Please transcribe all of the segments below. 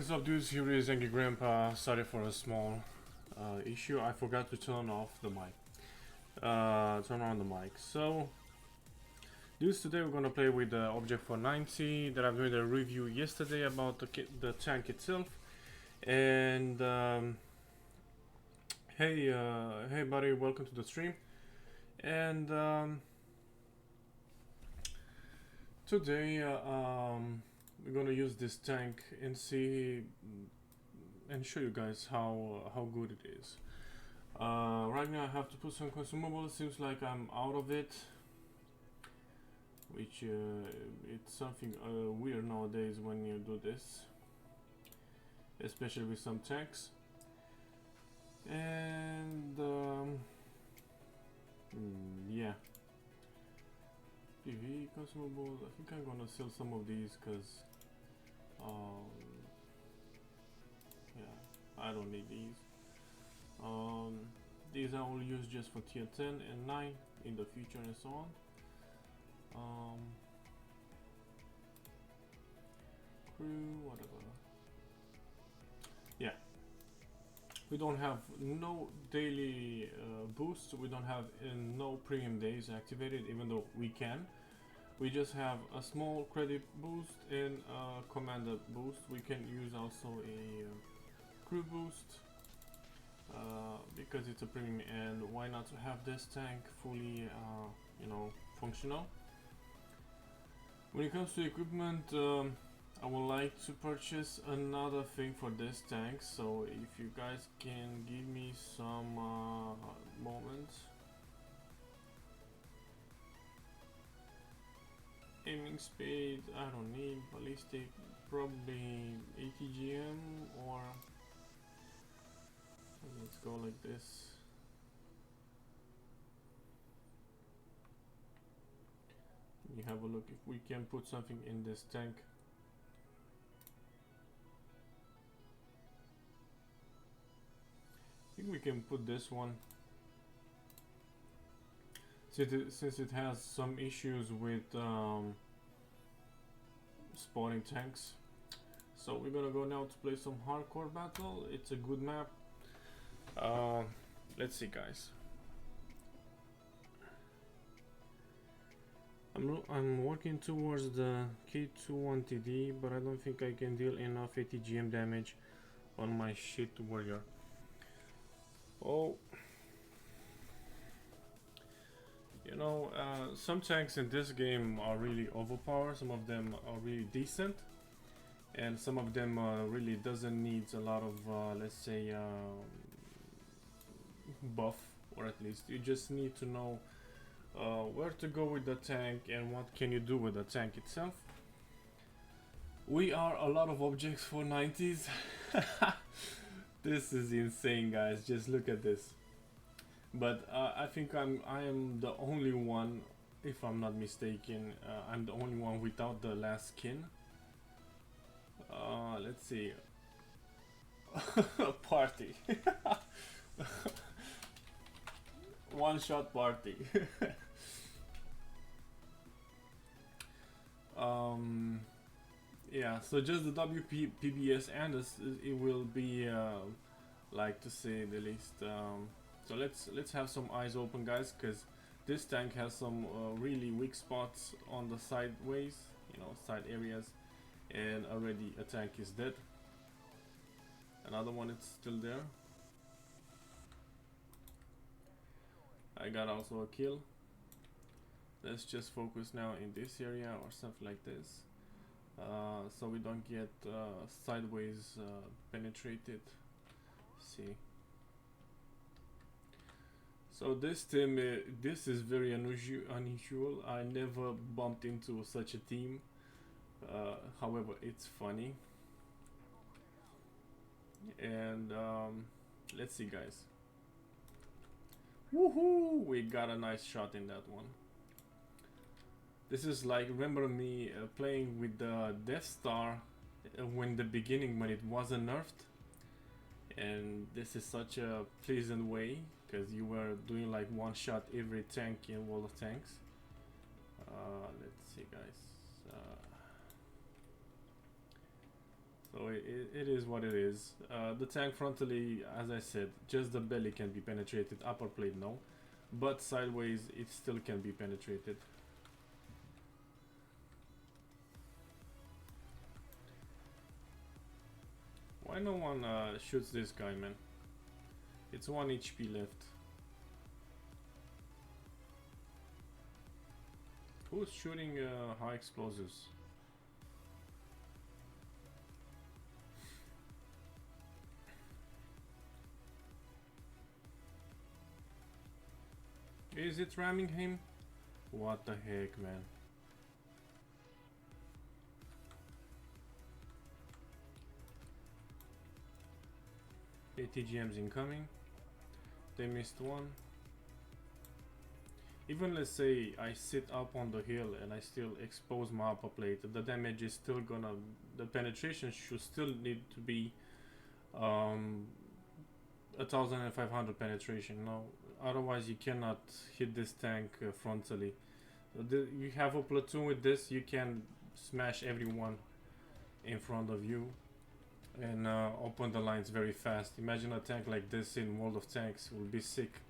What's up, dudes? Here is Angry Grandpa. Sorry for a small issue. I forgot to turn off the mic. Turn on the mic. So, dudes, today we're gonna play with the Object 490 that I made a review yesterday about the tank itself. And hey buddy, welcome to the stream. And today we're gonna use this tank and see and show you guys how good it is. Right now I have to put some consumables. Seems like I'm out of it, which it's something weird nowadays when you do this, especially with some tanks. And yeah, PV consumables. I think I'm gonna sell some of these because yeah, I don't need these. These I will use just for tier 10 and 9 in the future and so on. Crew, whatever. Yeah, we don't have no daily boosts. We don't have no premium days activated, even though we can. We just have a small credit boost and a commander boost. We can use also a crew boost because it's a premium, and why not have this tank fully functional. When it comes to equipment, I would like to purchase another thing for this tank, so if you guys can give me some moments. Aiming speed, I don't need. Ballistic, probably ATGM, or let's go like this. You have a look if we can put something in this tank. I think we can put this one. Since it has some issues with spawning tanks. So we're gonna go now to play some hardcore battle. It's a good map. Let's see, guys. I'm working towards the K21TD, but I don't think I can deal enough ATGM damage on my shit warrior. Oh, you know, some tanks in this game are really overpowered. Some of them are really decent, and some of them really doesn't need a lot of let's say buff, or at least you just need to know where to go with the tank and what can you do with the tank itself. We are a lot of objects for 90s. This is insane, guys. Just look at this. But I think I am the only one, if I'm not mistaken. I'm the only one without the last skin. Let's see. Party. One shot party. Yeah, so just the WPBS, and it will be like, to say the least. So let's have some eyes open, guys, because this tank has some really weak spots on the sideways, side areas, and already a tank is dead. Another one is still there. I got also a kill. Let's just focus now in this area or something like this, so we don't get sideways penetrated. See. So this team, this is very unusual. I never bumped into such a team. However, it's funny. And let's see, guys. Woohoo! We got a nice shot in that one. This is like, remember me playing with the Death Star when it wasn't nerfed. And this is such a pleasant way, because you were doing like one shot every tank in World of Tanks. Let's see, guys. So it is what it is. The tank frontally, as I said, just the belly can be penetrated, upper plate no, but sideways it still can be penetrated. Why no one shoots this guy, man? It's 1 HP left. Who's shooting high explosives? Is it ramming him? What the heck, man? ATGM's incoming. They missed one. Even let's say I sit up on the hill and I still expose my upper plate, the damage is still gonna, the penetration should still need to be 1500 penetration. No, otherwise you cannot hit this tank frontally. You have a platoon with this, you can smash everyone in front of you and open the lines very fast. Imagine a tank like this in World of Tanks, will be sick.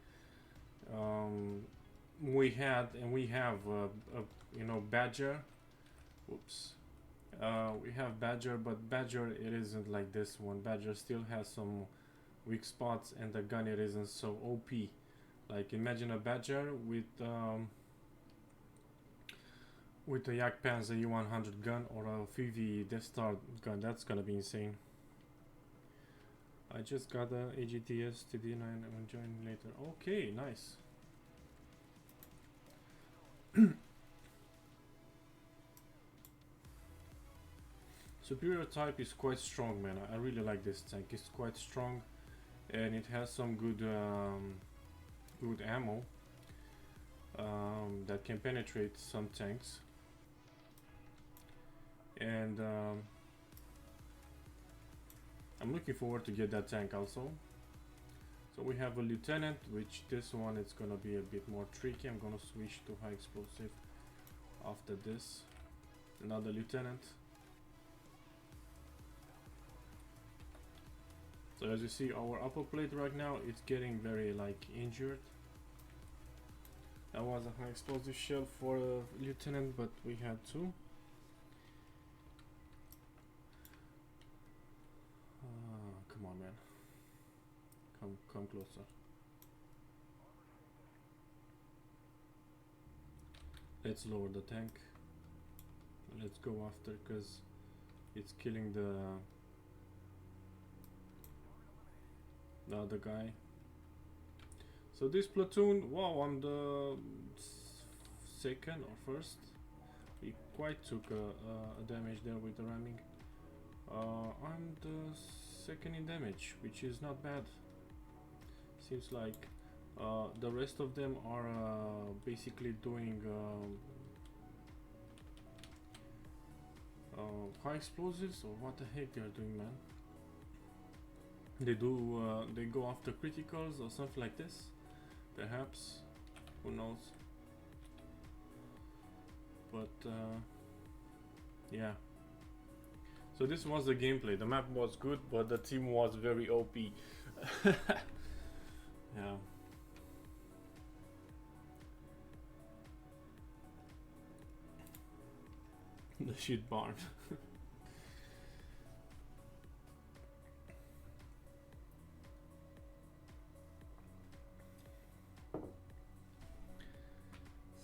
We had and we have you know, Badger. Whoops. We have Badger, but Badger it isn't like this one. Badger still has some weak spots, and the gun it isn't so OP. Like imagine a Badger with a Yak Panzer E100 gun or a FV Death Star gun. That's gonna be insane. I just got a AGTS TD9. I'm joining later. Okay, nice. Superior type is quite strong, man. I really like this tank. It's quite strong, and it has some good good ammo that can penetrate some tanks. And I'm looking forward to get that tank also. So we have a lieutenant, which this one is gonna be a bit more tricky. I'm gonna switch to high explosive after this. Another lieutenant. So as you see, our upper plate right now, it's getting very like injured. That was a high explosive shell for a lieutenant, but we had two. Come on, man. Come closer. Let's lower the tank. Let's go after, because it's killing the other guy. So this platoon, wow, I'm the second or first. We quite took a damage there with the ramming. I'm the second in damage, which is not bad. Seems like the rest of them are basically doing high explosives, or what the heck they are doing, man. They do they go after criticals or something like this, perhaps, who knows. But yeah, so this was the gameplay. The map was good, but the team was very OP. Yeah. The shit barn.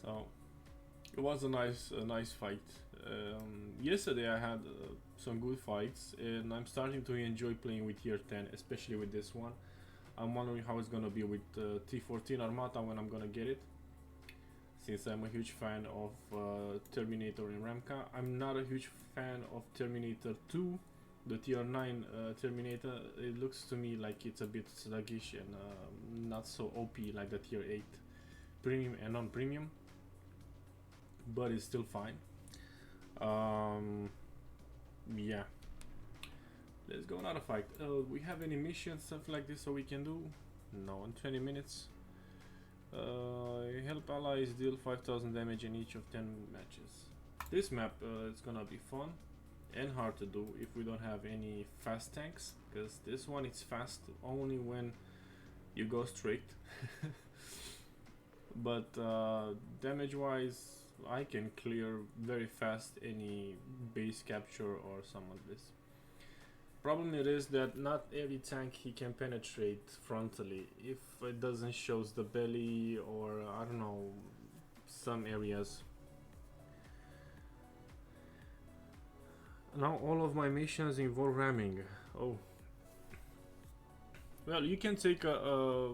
So it was a nice fight. Yesterday I had some good fights, and I'm starting to enjoy playing with tier 10, especially with this one. I'm wondering how it's gonna be with T14 Armata when I'm gonna get it, since I'm a huge fan of Terminator and Ramka. I'm not a huge fan of Terminator 2, the tier 9 Terminator. It looks to me like it's a bit sluggish and not so OP like the tier 8 premium and non-premium, but it's still fine. Yeah, let's go another fight. We have any missions, stuff like this, so we can do? No, in 20 minutes. Help allies deal 5000 damage in each of 10 matches. This map is gonna be fun. and hard to do if we don't have any fast tanks, because this one is fast only when you go straight. But damage wise, I can clear very fast any base capture or some of this. Problem it is that not every tank he can penetrate frontally if it doesn't shows the belly, or I don't know, some areas. Now all of my missions involve ramming. Oh, well, you can take a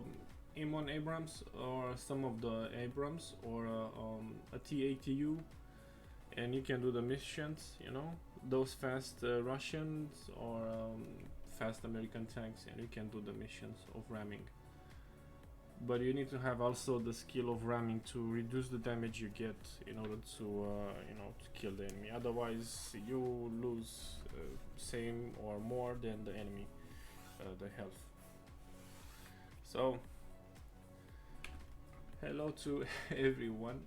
M1 Abrams or some of the Abrams or a T-ATU, and you can do the missions, you know, those fast Russians or fast American tanks, and you can do the missions of ramming. But you need to have also the skill of ramming to reduce the damage you get in order to you know, to kill the enemy. Otherwise you lose same or more than the enemy, the health. So hello to everyone.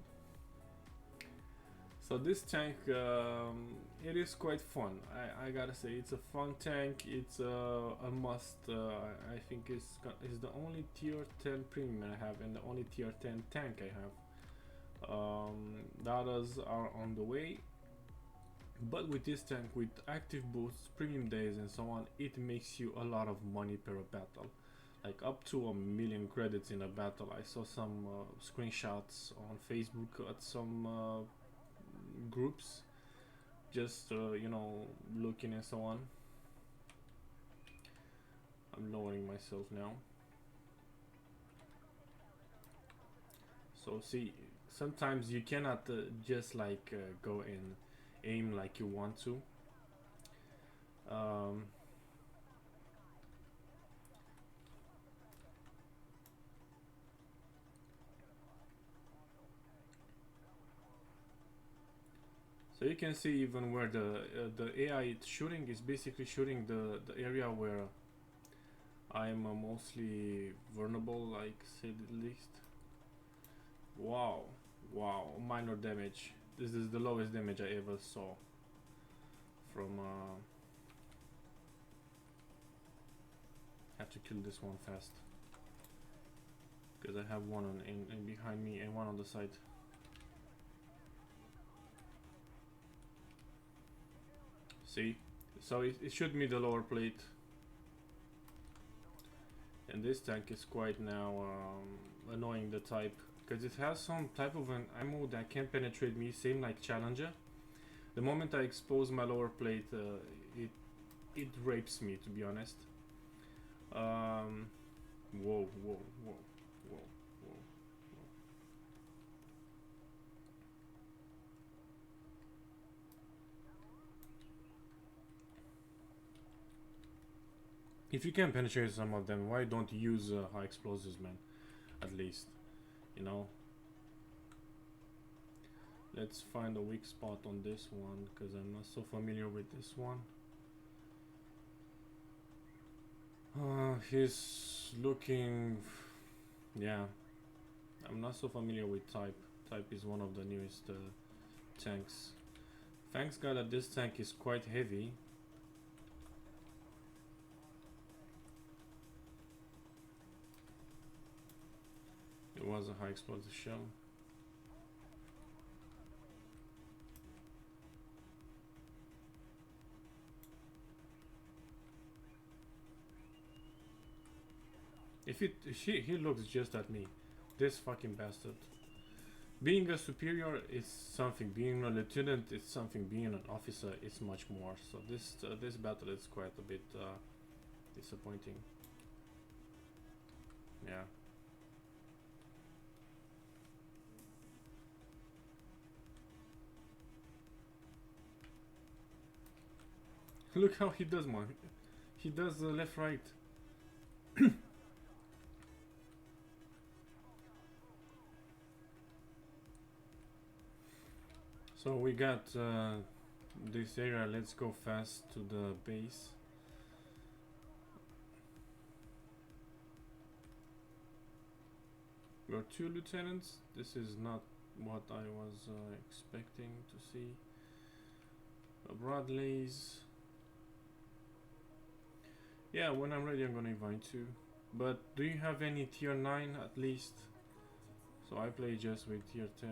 So this tank, it is quite fun. I gotta say, it's a fun tank. It's a must. I think it's the only tier 10 premium I have, and the only tier 10 tank I have. The others are on the way. But with this tank, with active boosts, premium days, and so on, it makes you a lot of money per battle. Like up to 1,000,000 credits in a battle. I saw some screenshots on Facebook at some groups, just you know, looking and so on. I'm lowering myself now. So see, sometimes you cannot just like go and aim like you want to. So you can see even where the AI is shooting is basically shooting the area where I'm mostly vulnerable, like, say the least. Wow, wow, minor damage. This is the lowest damage I ever saw from have to kill this one fast because I have one on in behind me and one on the side. See, so it should me the lower plate, and this tank is quite now annoying the type, because it has some type of an ammo that can penetrate me, same like Challenger. The moment I expose my lower plate, it rapes me, to be honest. Whoa, whoa, whoa, whoa, whoa. If you can penetrate some of them, why don't you use high explosives, man? At least, you know. Let's find a weak spot on this one, because I'm not so familiar with this one. He's looking... yeah. I'm not so familiar with type. Type is one of the newest tanks. Thanks God that this tank is quite heavy. It was a high explosive shell. If he looks just at me, this fucking bastard. Being a superior is something. Being a lieutenant is something. Being an officer is much more. So this battle is quite a bit disappointing. Yeah. Look how he does, man. He does left right. So we got this area. Let's go fast to the base. We're 2 lieutenants. This is not what I was expecting to see. Bradley's. Yeah, when I'm ready, I'm gonna invite you. But do you have any tier 9 at least? So I play just with tier 10.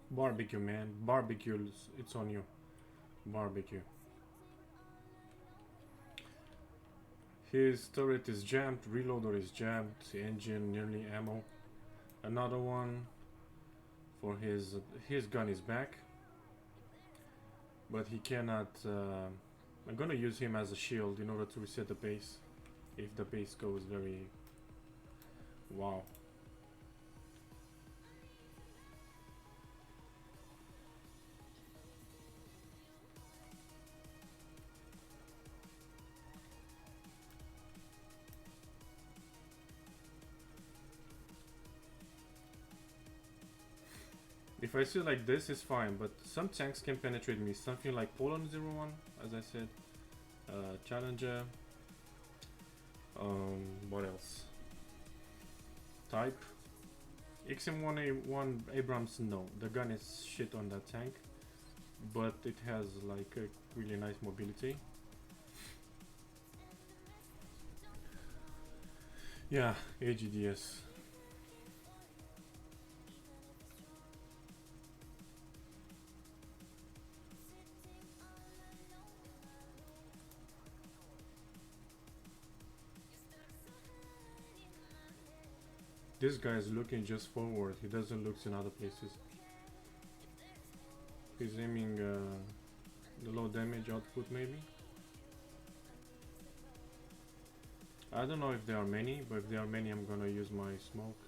Barbecue, man. Barbecues. It's on you. Barbecue. His turret is jammed. Reloader is jammed. Engine nearly ammo. Another one for his gun is back. But he cannot... I'm gonna use him as a shield in order to reset the base. If the base goes very... Wow. If I see like this, it's fine, but some tanks can penetrate me. Something like Poland 01, as I said. Challenger. What else? Type. XM1A1 Abrams, no. The gun is shit on that tank. But it has like a really nice mobility. Yeah, AGDS. This guy is looking just forward. He doesn't look in other places. He's aiming the low damage output maybe. I don't know if there are many, but if there are many, I'm gonna use my smoke.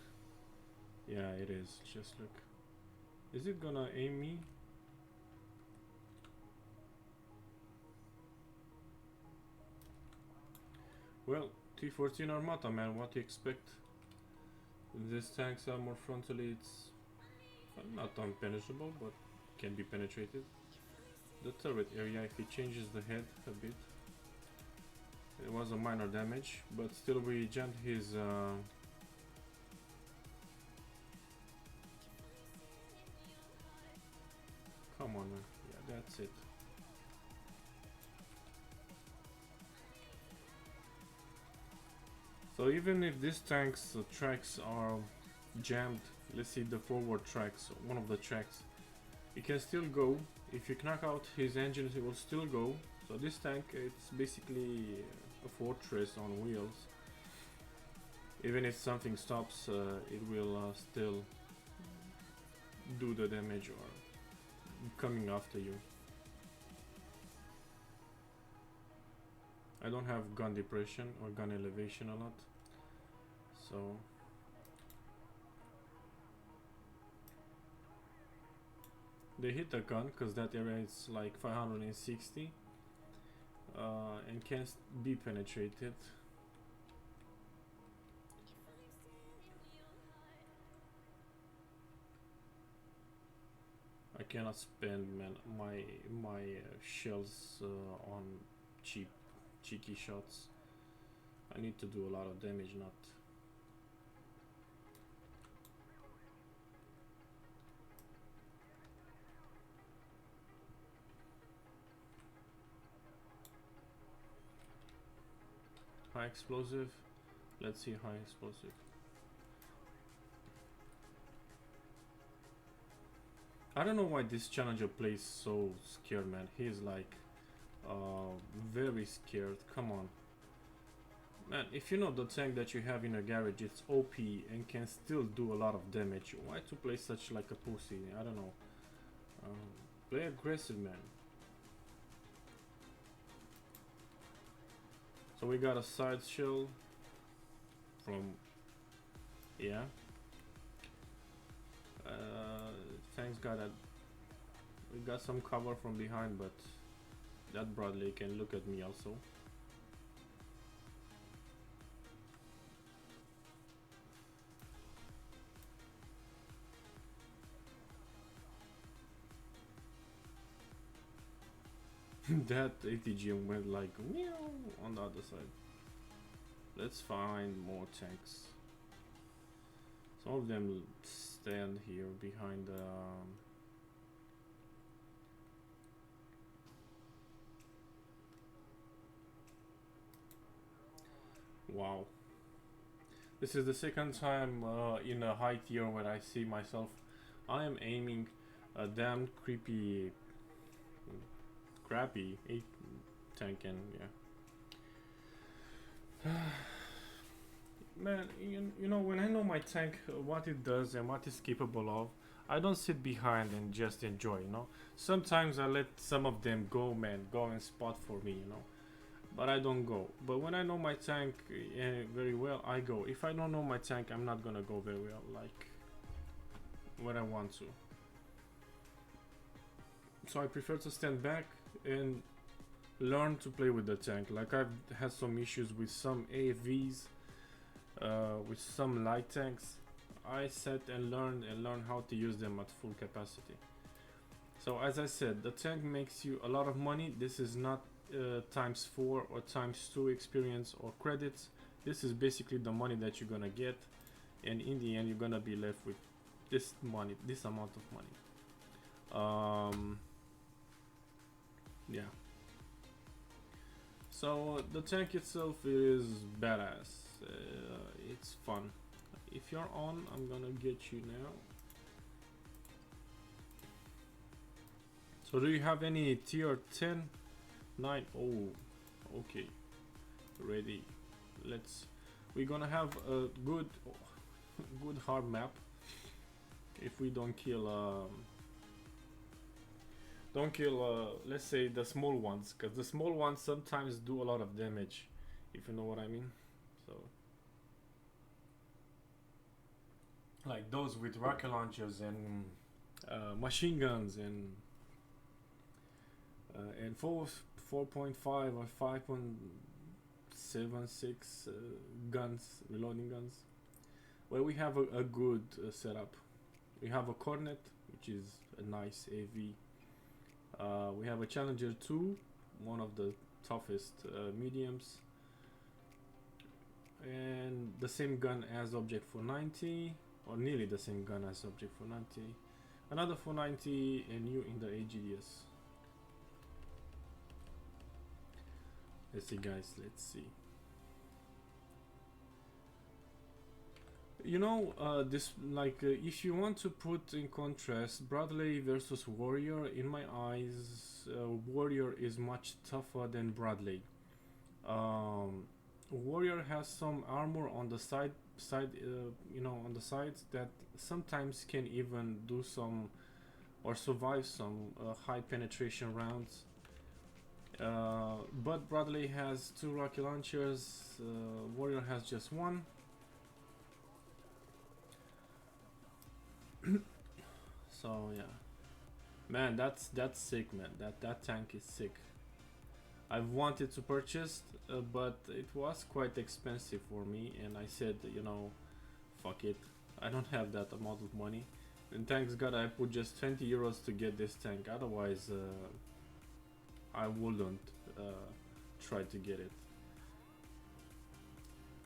Yeah, it is. Just look. Is it gonna aim me? Well, T-14 Armata, man. What do you expect? These tanks are more frontally. It's not unpenetrable, but can be penetrated. The turret area, if it changes the head a bit, it was a minor damage, but still we jammed his come on, man. Yeah, that's it. So even if these tanks tracks are jammed, let's see the forward tracks, one of the tracks, it can still go. If you knock out his engines, it will still go. So this tank, it's basically a fortress on wheels. Even if something stops, it will still do the damage or coming after you. I don't have gun depression or gun elevation a lot, so they hit the gun because that area is like 560 and can be penetrated. I cannot spend my shells on cheeky shots. I need to do a lot of damage, not high explosive. Let's see high explosive. I don't know why this challenger plays so scared, man. He's like very scared. Come on, man. If you know the tank that you have in a garage, it's OP and can still do a lot of damage. Why to play such like a pussy? I don't know. Play aggressive, man. So we got a side shell from, yeah. Thanks God that we got some cover from behind, but that Bradley can look at me also. That ATGM went like meow on the other side. Let's find more tanks. Some of them stand here behind the wow. This is the second time in a high tier where I see myself. I am aiming a damn crappy 8 tank, and yeah. Man, you know, when I know my tank, what it does and what it's capable of, I don't sit behind and just enjoy, you know. Sometimes I let some of them go, man, go and spot for me, you know. But I don't go. But when I know my tank very well, I go. If I don't know my tank, I'm not gonna go very well, like when I want to. So I prefer to stand back and learn to play with the tank. Like I've had some issues with some AFVs, with some light tanks. I sat and learned how to use them at full capacity. So as I said, the tank makes you a lot of money. This is not times 4 or times 2 experience or credits. This is basically the money that you're gonna get, and in the end you're gonna be left with this money, this amount of money. Yeah. So the tank itself is badass. It's fun. If you're on, I'm gonna get you now. So do you have any tier 10? 9? Oh, okay. Ready. We're gonna have a good good hard map if we don't kill let's say the small ones, because the small ones sometimes do a lot of damage, if you know what I mean. So like those with rocket launchers and machine guns and 4.5 or 5.76 guns, reloading guns. Well, we have a good setup. We have a Cornet, which is a nice AV. We have a Challenger 2, one of the toughest mediums, and the same gun as Object 490, or nearly the same gun as Object 490. Another 490, and you in the AGDS. Let's see, guys. Let's see. You know, this if you want to put in contrast Bradley versus Warrior, in my eyes, Warrior is much tougher than Bradley. Warrior has some armor on the side, you know, on the sides that sometimes can even do some or survive some high penetration rounds. But Bradley has 2 rocket launchers. Warrior has just 1. So yeah, man, that's sick, man. That tank is sick. I've wanted to purchase, but it was quite expensive for me, and I said, you know, fuck it. I don't have that amount of money. And thanks God I put just 20 euros to get this tank. Otherwise, I wouldn't try to get it.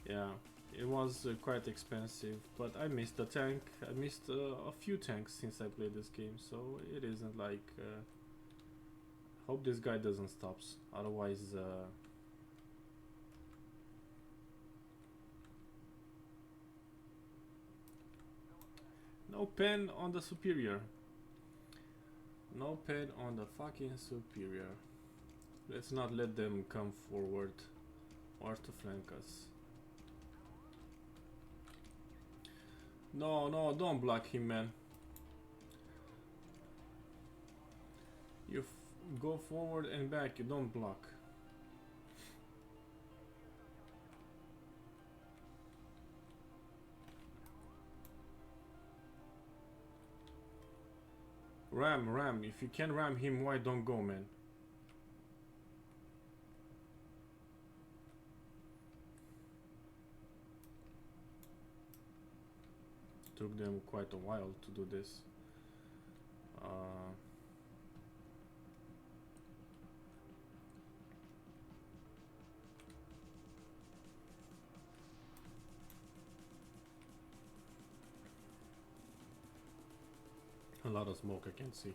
Yeah. It was quite expensive, but I missed the tank. I missed a few tanks since I played this game, so it isn't like... hope this guy doesn't stop, otherwise... no pen on the Superior. No pen on the fucking Superior. Let's not let them come forward or to flank us. No, no, don't block him, man. You go forward and back, you don't block. Ram. If you can ram him, why don't go, man? Took them quite a while to do this. lot of smoke, I can see.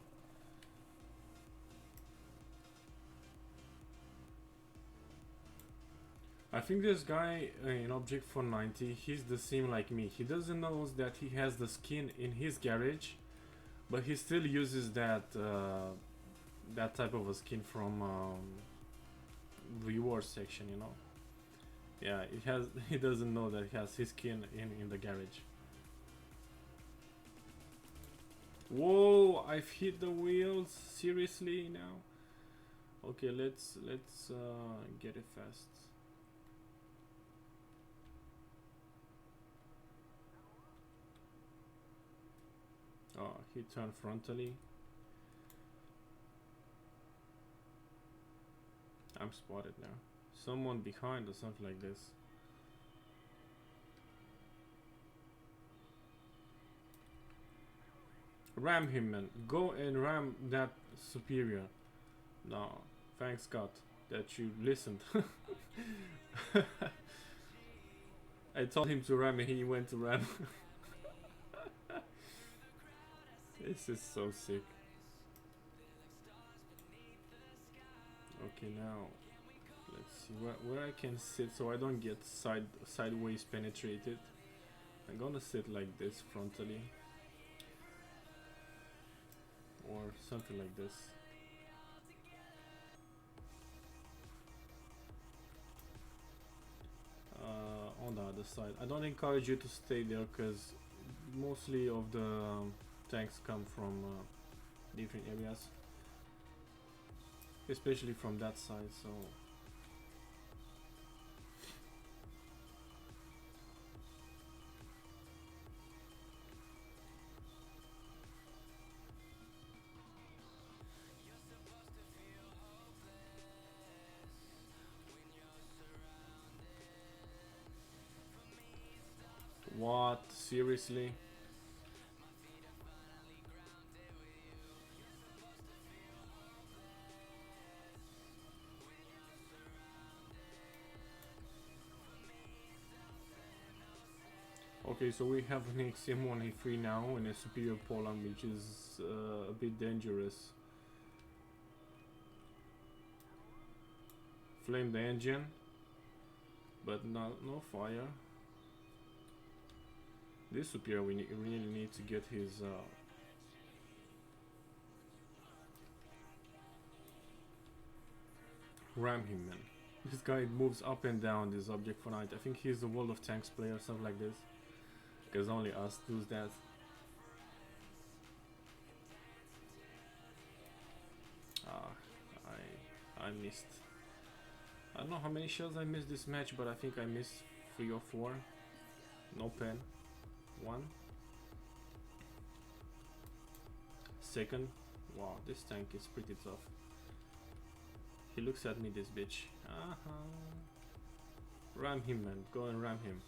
I think this guy in Object 490, he's the same like me. He doesn't know that he has the skin in his garage, but he still uses that that type of a skin from reward section, you know. Yeah, he doesn't know that he has his skin in the garage. Whoa, I've hit the wheels, seriously now. Okay, let's get it fast. Oh, he turned frontally. I'm spotted now. Someone behind or something like this. Ram him, man. Go and ram that superior. No, thanks God that you listened. I told him to ram and he went to ram. This is so sick. Okay, now let's see where I can sit so I don't get sideways penetrated. I'm gonna sit like this frontally or something like this. On the other side. I don't encourage you to stay there because mostly of the tanks come from different areas, especially from that side, so what? Seriously? Okay, so we have an XM1A3 now in a superior Poland, which is a bit dangerous. Flame the engine, but no fire. This superior, we really need to get his ram him, man. This guy moves up and down this object for night. I think he's a World of Tanks player, something like this, because only us do that. I missed. I don't know how many shells I missed this match, but I think I missed 3 or 4. No pen. 1. Second. Wow, this tank is pretty tough. He looks at me, this bitch. Ram him, man. Go and ram him.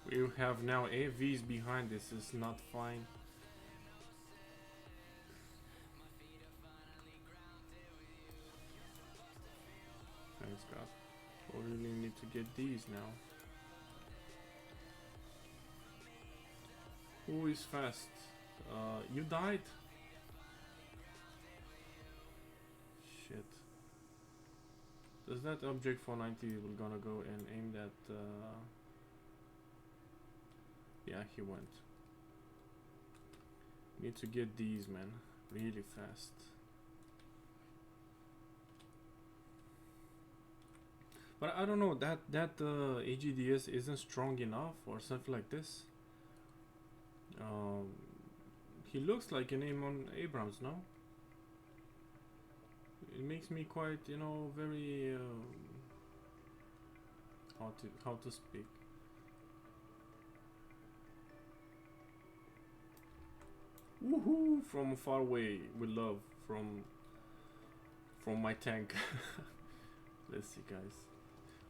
We have now AVs behind. This is not fine. Thanks God. We really need to get these now. Who is fast? You died? Shit. Does that object 490 will gonna go and aim that? Yeah, he went. Need to get these, man, really fast. But I don't know, that AGDS isn't strong enough or something like this. He looks like an Amon Abrams, no? It makes me quite, you know, very how to speak. Woohoo! From far away with love from my tank. Let's see, guys.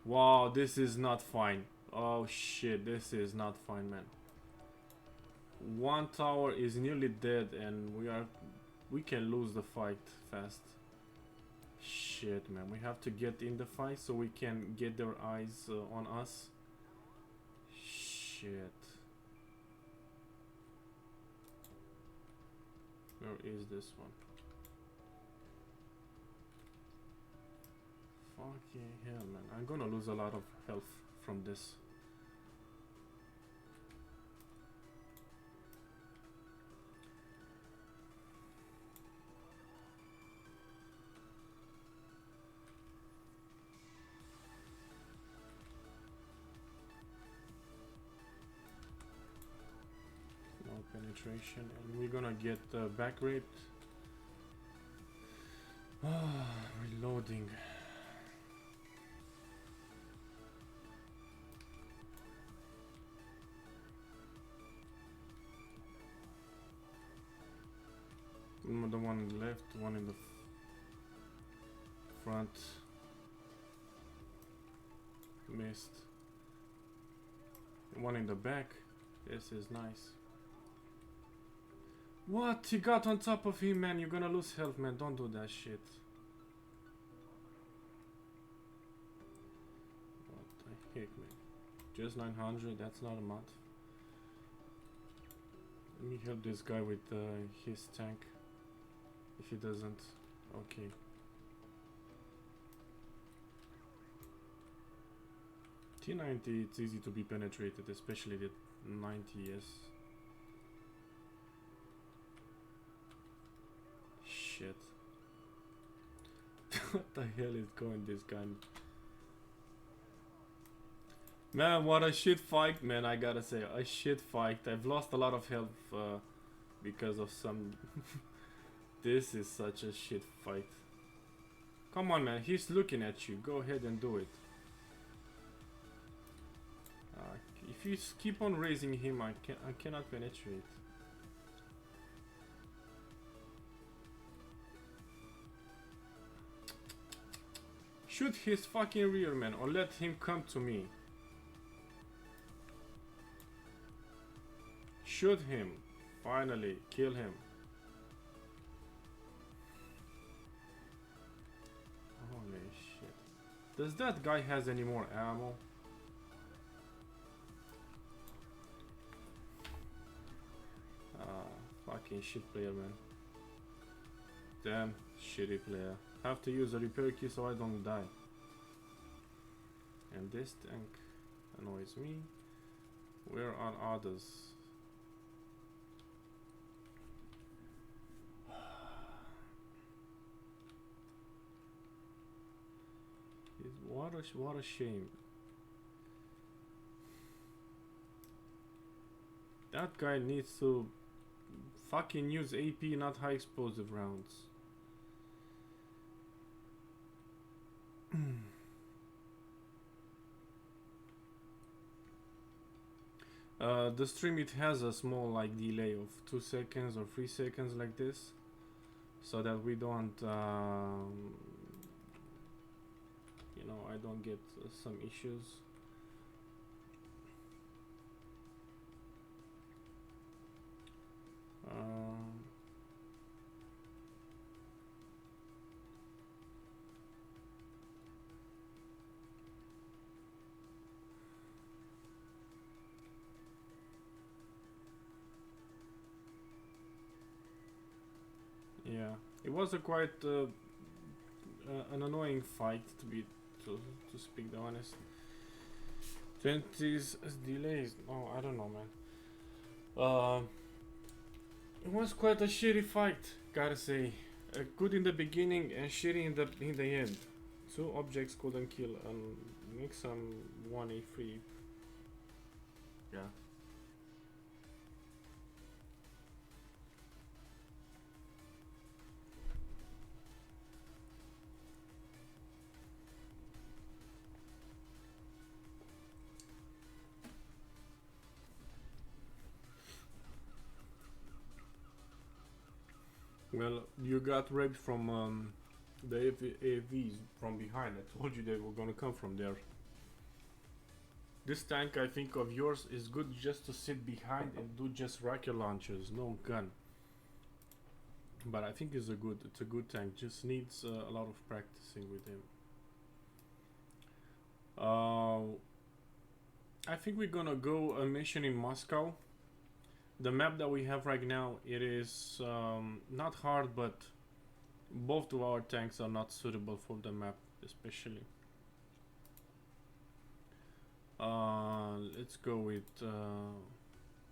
Wow, this is not fine. Oh shit, this is not fine, man. one tower is nearly dead and we can lose the fight fast. Shit, man, we have to get in the fight so we can get their eyes on us. Shit. Where is this one? Fucking hell, man. I'm gonna lose a lot of health from this. No penetration, and we're gonna get back rate. Reloading. The one in the left, one in the front. Missed. One in the back. This is nice. What? He got on top of him, man. You're gonna lose health, man. Don't do that shit. What the heck, man? Just 900, that's not a month. Let me help this guy with his tank. If he doesn't, okay. T90, it's easy to be penetrated, especially the 90s. Shit. What the hell is going this gun? Man, what a shit fight, man, I gotta say. A shit fight. I've lost a lot of health because of some... This is such a shit fight. Come on, man, he's looking at you. Go ahead and do it. If you keep on raising him, I cannot penetrate. Shoot his fucking rear, man, or let him come to me. Shoot him. Finally, kill him. Holy shit. Does that guy has any more ammo? Fucking shit player, man. Damn shitty player. Have to use a repair key so I don't die. And this tank annoys me. Where are others? What a shame. That guy needs to fucking use AP, not high explosive rounds. The stream, it has a small like delay of 2 seconds or 3 seconds like this, so that we don't you know, I don't get some issues. Yeah, it was a quite an annoying fight, to speak the honest. 20s delays. Oh, I don't know, man. It was quite a shitty fight, gotta say. Good in the beginning and shitty in the end. 2 objects couldn't kill and make some 1A3. Yeah. Well, you got raped from the AVs from behind. I told you they were gonna come from there. This tank, I think, of yours is good just to sit behind and do just rocket launchers, no gun. But I think it's a good tank. Just needs a lot of practicing with him. I think we're gonna go a mission in Moscow. The map that we have right now, it is not hard, but both of our tanks are not suitable for the map, especially. Let's go with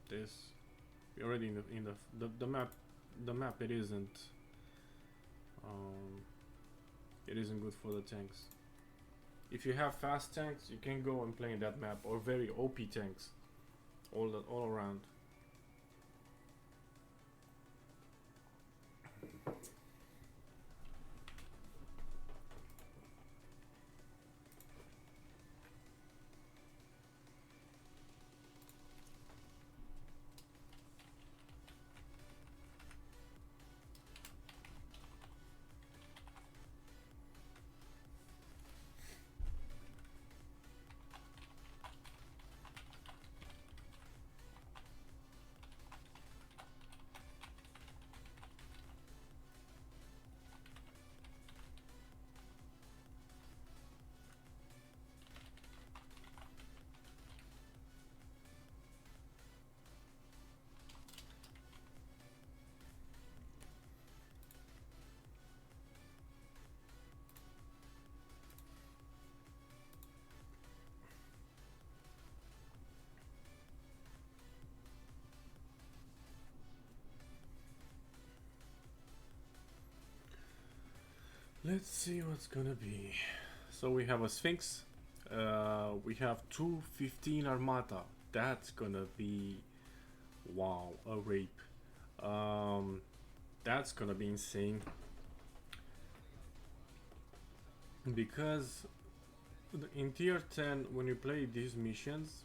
this. We're already in the map. The map it isn't good for the tanks. If you have fast tanks, you can go and play in that map, or very OP tanks, all around. Let's see what's gonna be. So we have a Sphinx. We have 215 Armata. That's gonna be, wow, a rape. That's gonna be insane. Because in tier 10, when you play these missions,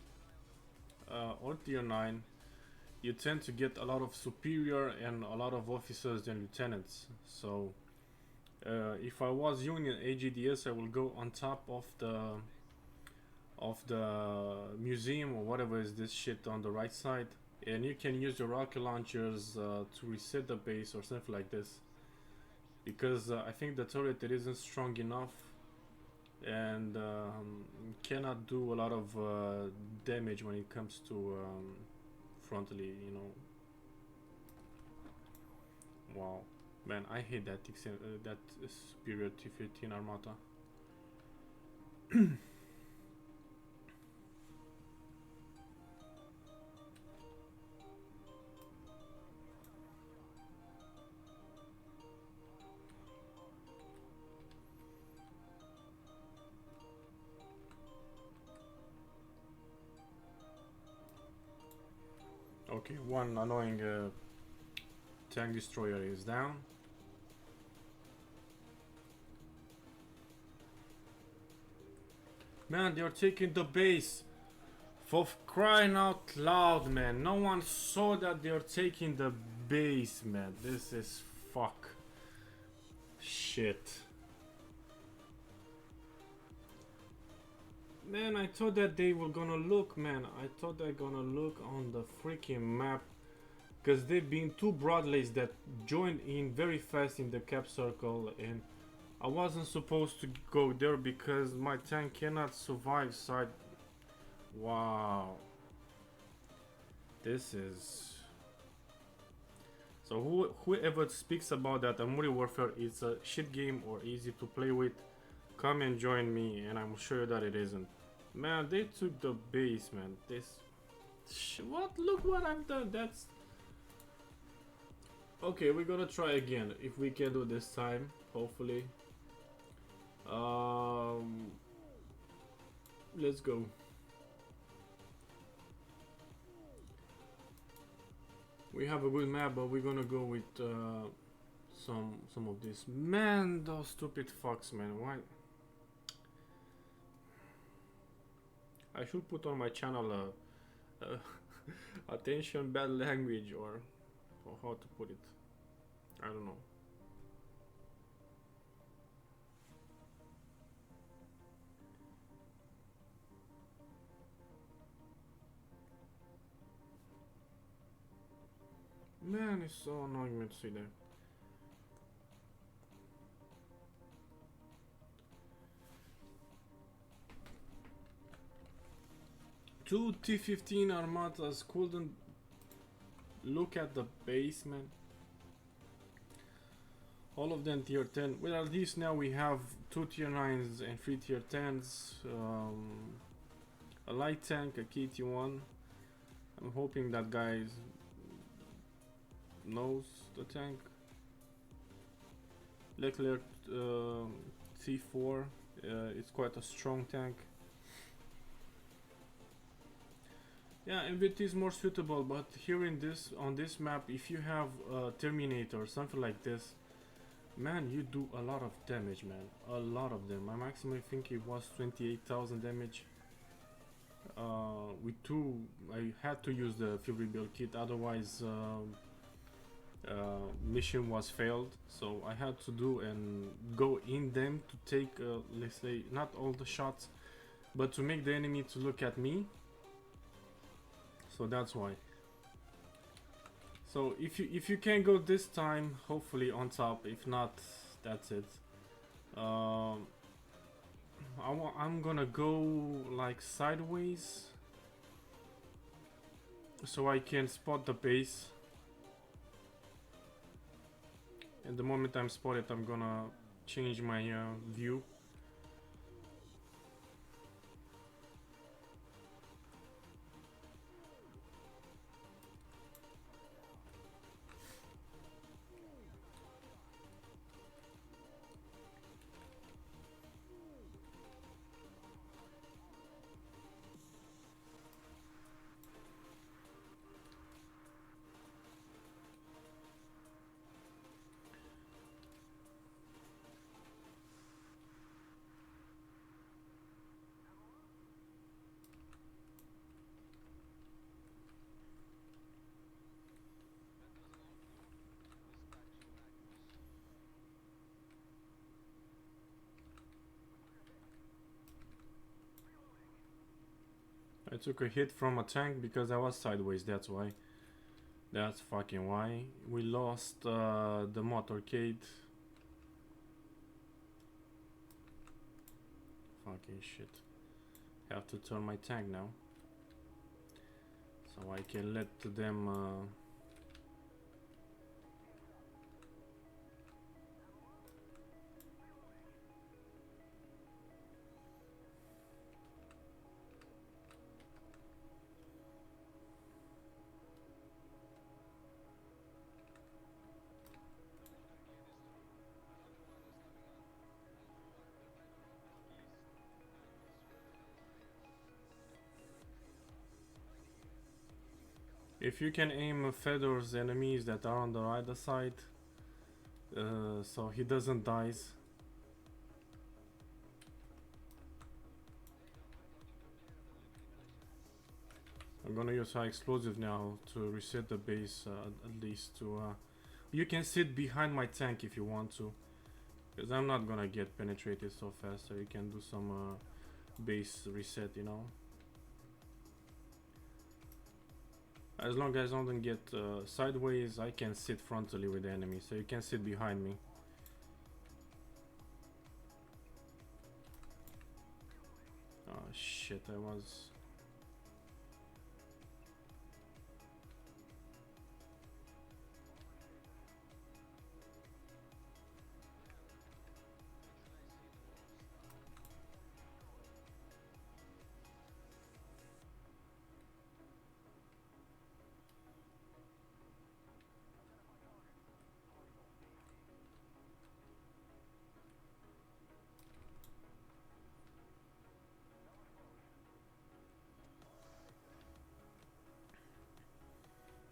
or tier 9, you tend to get a lot of superior and a lot of officers and lieutenants. So if I was using AGDS, I will go on top of the museum or whatever is this shit on the right side, and you can use your rocket launchers to reset the base or something like this, because I think the turret it isn't strong enough and cannot do a lot of damage when it comes to frontally, you know. Wow. Man, I hate that that superior T-15 Armata. Okay, one annoying tank destroyer is down. Man, they're taking the base. For crying out loud, man. No one saw that they're taking the base, man. This is fuck. Shit. Man, I thought that they were gonna look, man. I thought they're gonna look on the freaking map. Because they've been two broadlays that joined in very fast in the cap circle, and I wasn't supposed to go there because my tank cannot survive side. Wow. This is... So whoever speaks about that Amuri Warfare is a shit game or easy to play with, come and join me and I'm sure that it isn't. Man, they took the base, man. This... What? Look what I've done. That's... Okay, we're gonna try again. If we can do this time, hopefully. Let's go. We have a good map, but we're gonna go with some of this. Man, those stupid fucks, man. Why? I should put on my channel attention bad language, or how to put it. I don't know. Man, it's so annoying me to see that. Two T-15 Armatas couldn't look at the base, man. All of them tier 10. Well, at least now we have 2 tier 9s and 3 tier 10s. A light tank, a KT-1. I'm hoping that guy knows the tank. Leclerc C4. It's quite a strong tank. Yeah, MVT is more suitable, but here on this map, if you have a Terminator or something like this, man, you do a lot of damage, man. A lot of them. My maximum, I think it was 28,000 damage. With two, I had to use the field rebuild kit, otherwise mission was failed. So I had to do and go in them to take, let's say, not all the shots, but to make the enemy to look at me. So that's why. So if you can go this time, hopefully on top. If not, that's it. I'm gonna go like sideways so I can spot the base. And the moment I'm spotted, I'm gonna change my view. I took a hit from a tank because I was sideways, that's why. That's fucking why. We lost the motorcade. Fucking shit. Have to turn my tank now. So I can let them... If you can aim feathers enemies that are on the right side, so he doesn't die. I'm gonna use high explosive now to reset the base, at least to... you can sit behind my tank if you want to, because I'm not gonna get penetrated so fast, so you can do some base reset, you know. As long as I don't get sideways, I can sit frontally with the enemy, so you can sit behind me. Oh shit, I was...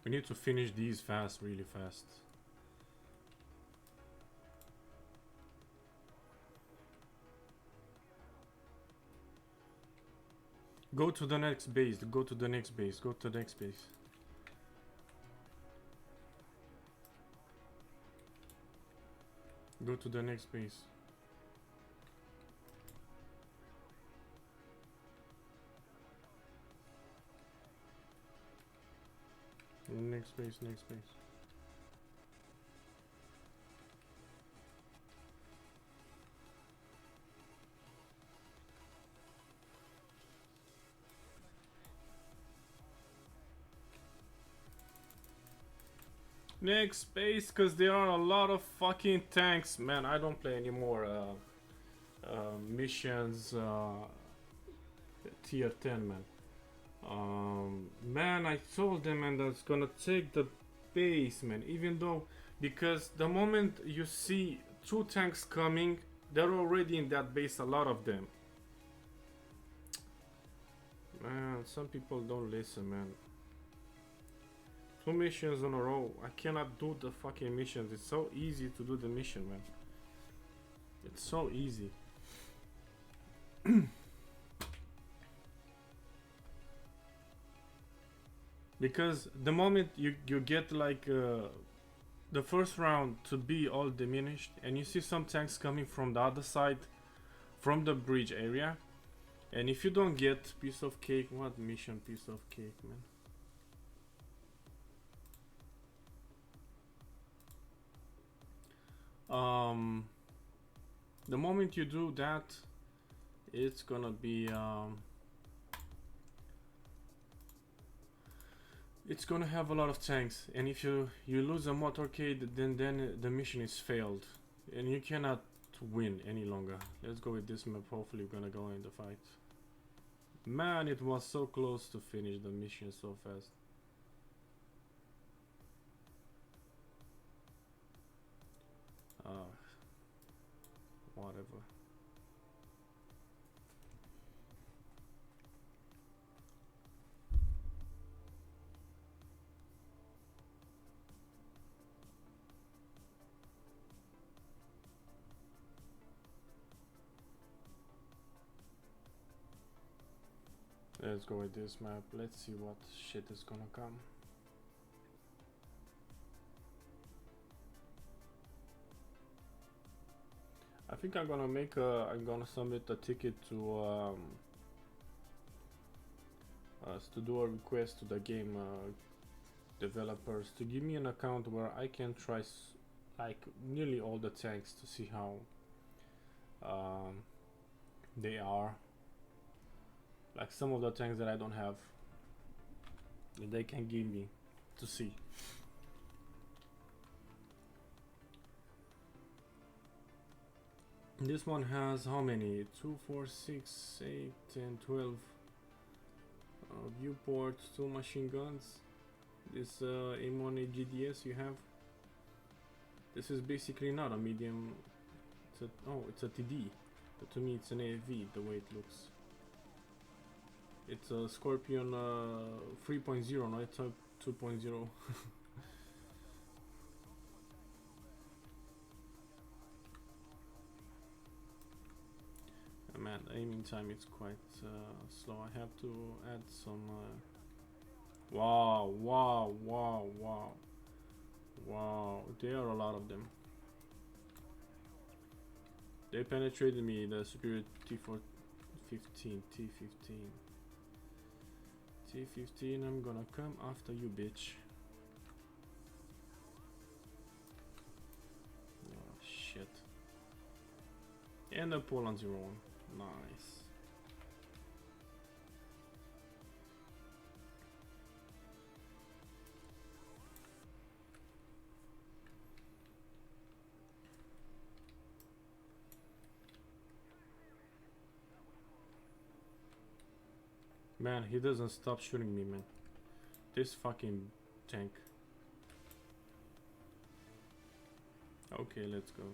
We need to finish these fast, really fast. Go to the next base, go to the next base, go to the next base. Go to the next base. Next base, next base. Next space, cause there are a lot of fucking tanks. Man, I don't play anymore missions tier 10, man. Man, I told them, and that's gonna take the base, man. Even though, because the moment you see 2 tanks coming, they're already in that base, a lot of them. Man, some people don't listen, man. 2 missions in a row. I cannot do the fucking missions. It's so easy to do the mission, man. It's so easy. Because the moment you get like the first round to be all diminished, and you see some tanks coming from the other side, from the bridge area, and if you don't get piece of cake, what mission piece of cake, man? The moment you do that, it's gonna be it's gonna have a lot of tanks, and if you lose a motorcade, then the mission is failed, and you cannot win any longer. Let's go with this map. Hopefully we're gonna go in the fight. Man, it was so close to finish the mission so fast. Whatever. Let's go with this map. Let's see what shit is gonna come. I think I'm gonna make I'm gonna submit a ticket to do a request to the game developers to give me an account where I can try like nearly all the tanks to see how they are. Like some of the tanks that I don't have, they can give me to see. This one has how many? 2, 4, 6, 8, 10, 12 viewports, 2 machine guns. This M1 GDS you have. This is basically not a medium. It's a TD, but to me it's an AFV the way it looks. It's a Scorpion 3.0, no, it's a 2.0. Man, aiming time is quite slow. I have to add some wow, there are a lot of them. They penetrated me, the superior T15. T15, I'm gonna come after you, bitch. Oh shit. And a Poland 01. Nice. Man, he doesn't stop shooting me, man. This fucking tank. Okay, let's go.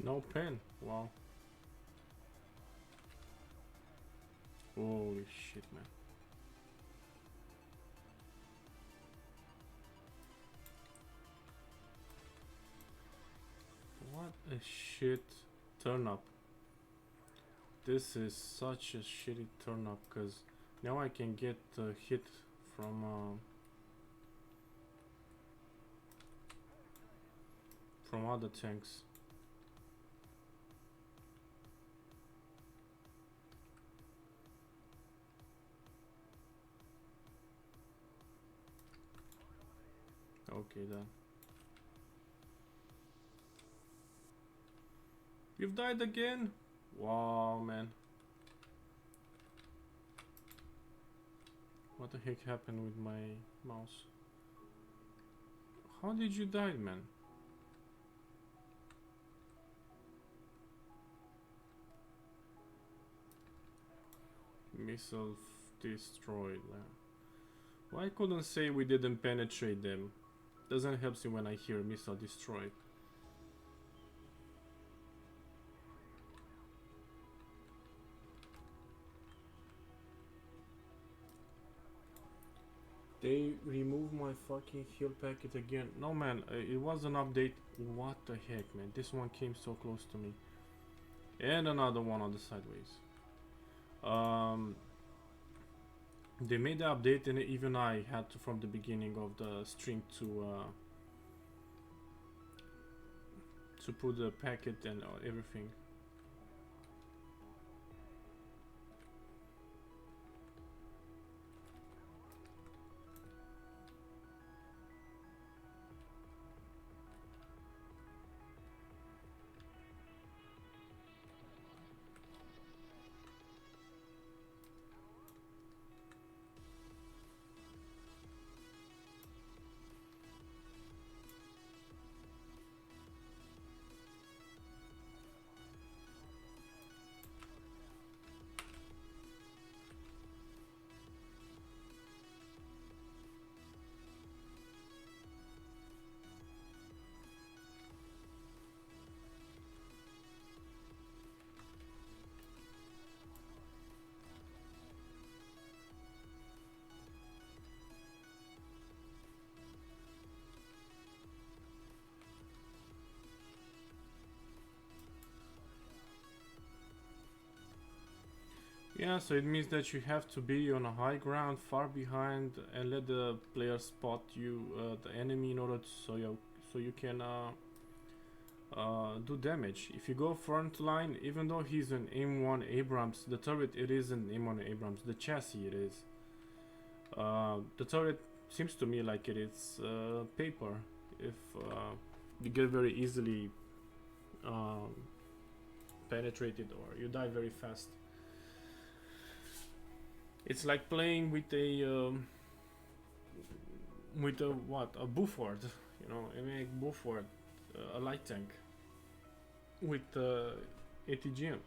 No pen. Wow. Holy shit, man. What a shit turn up. This is such a shitty turn up, cause now I can get hit from other tanks. Okay then. You've died again? Wow, man. What the heck happened with my mouse? How did you die, man? Missile destroyed. Why couldn't say we didn't penetrate them? Doesn't help me when I hear missile destroyed. They removed my fucking heal packet again. No man, it was an update. What the heck, man? This one came so close to me. And another one on the sideways. They made the update and even I had to, from the beginning of the stream, to put the packet and everything. Yeah, so it means that you have to be on a high ground, far behind, and let the player spot you, the enemy, in order to, so you can do damage. If you go front line, even though he's an M1 Abrams, the turret it is an M1 Abrams, the chassis it is. The turret seems to me like it is paper. If you get very easily penetrated or you die very fast. It's like playing with a what, a Buford, you know, a Buford, a light tank with ATGM.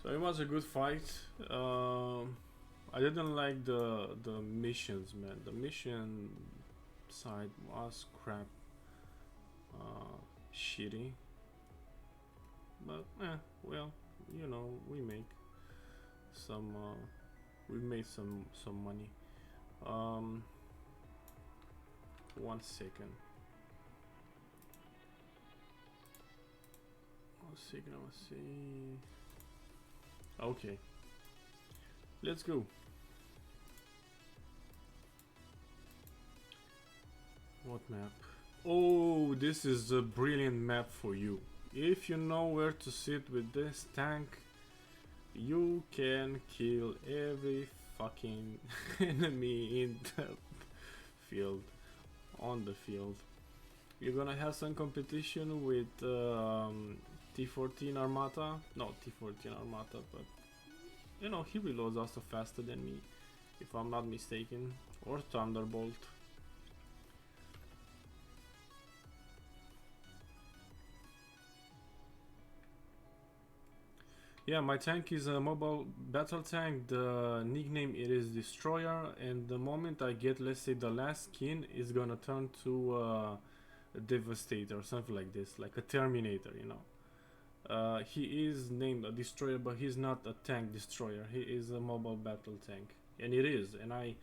So it was a good fight. I didn't like the missions, man. The mission side was crap, shitty. But well, you know, we made some money. 1 second. 1 second. I want to see. Okay, let's go. What map? Oh, this is a brilliant map for you. If you know where to sit with this tank, you can kill every fucking enemy in the field, on the field. You're gonna have some competition with T14 Armata, not T14 Armata, but you know, he reloads also faster than me, if I'm not mistaken, or Thunderbolt. Yeah, my tank is a mobile battle tank. The nickname it is Destroyer, and the moment I get, let's say, the last skin, is gonna turn to a Devastator or something like this, like a Terminator, you know. He is named a Destroyer, but he's not a tank destroyer. He is a mobile battle tank, and it is. And I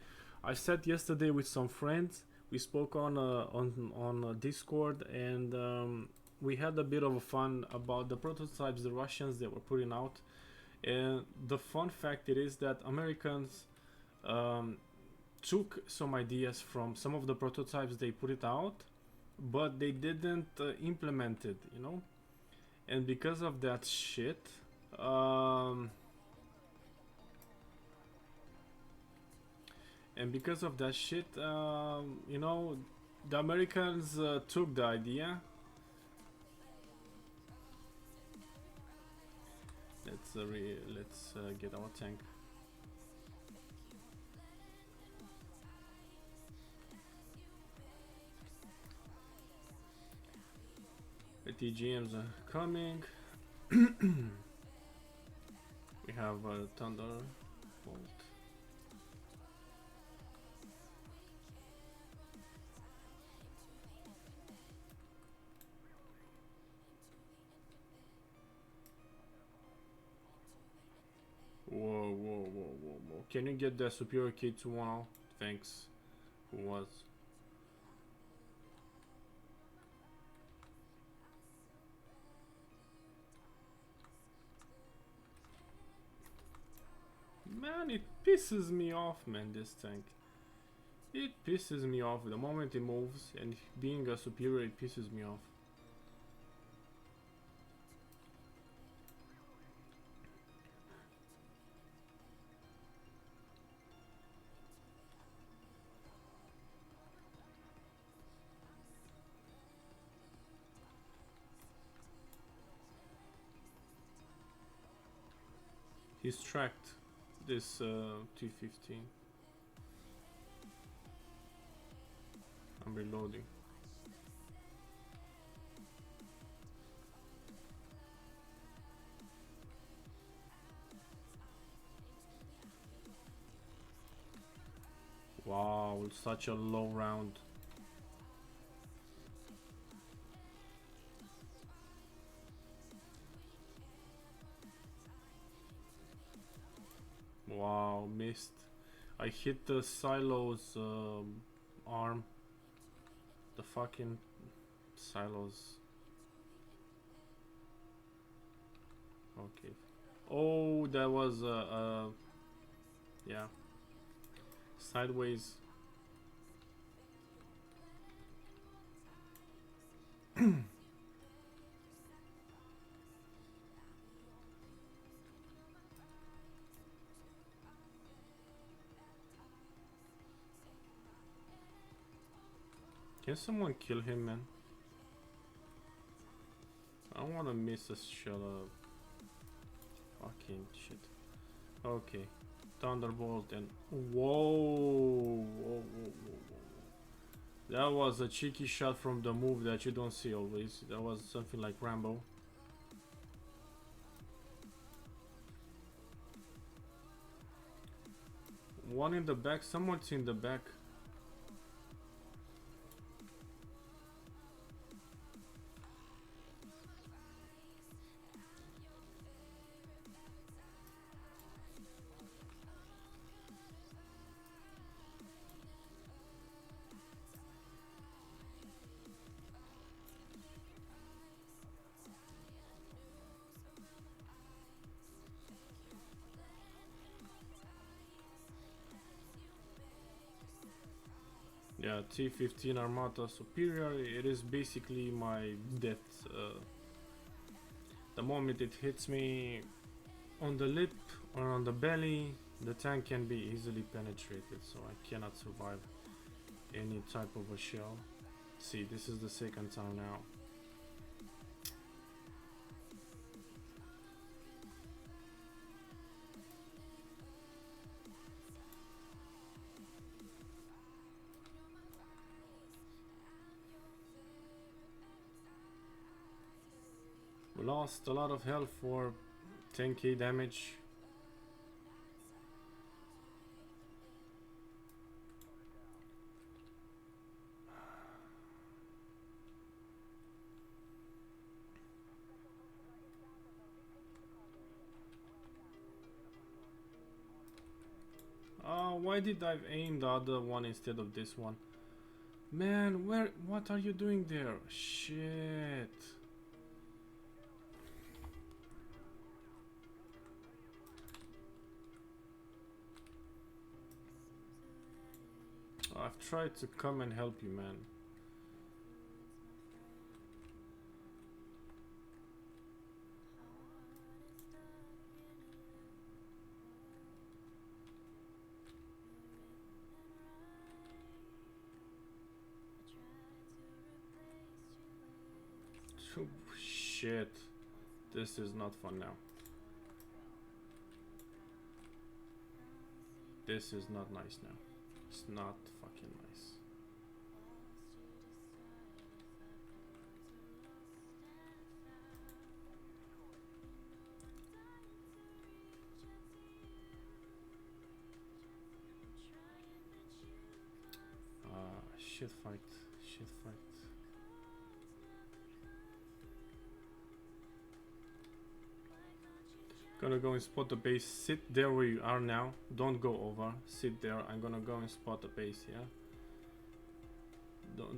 sat yesterday with some friends. We spoke on Discord, and we had a bit of fun about the prototypes the Russians they were putting out. And the fun fact it is that Americans um, took some ideas from some of the prototypes they put it out, but they didn't implement it, you know. And because of that shit, um, you know, the Americans took the idea. Let's get our tank. The TGMs are coming. We have a Thunderbolt. Whoa. Can you get the superior kit to one? Thanks. Who was? Man, it pisses me off, man, this tank. It pisses me off the moment it moves, and being a superior, it pisses me off. He's tracked this T-15. I'm reloading. Wow, such a low round. Wow, missed. I hit the silo's arm. The fucking silos. Okay. Oh, that was yeah. Sideways. Can someone kill him, man? I don't wanna miss a shot of fucking shit. Okay. Thunderbolt and whoa. That was a cheeky shot from the move that you don't see always. That was something like Rambo. One in the back, someone's in the back. Yeah, T-15 Armata Superior, it is basically my death. The moment it hits me on the lip or on the belly, the tank can be easily penetrated, so I cannot survive any type of a shell. See, this is the second time now. We lost a lot of health for 10k damage. Why did I aim the other one instead of this one? Man, what are you doing there? Shit. I've tried to come and help you, man. Oh, shit. This is not fun now. This is not nice now. It's not fucking nice. Shit fight. Shit fight. Gonna go and spot the base. Sit there where you are now. Don't go over. Sit there. I'm gonna go and spot the base, yeah?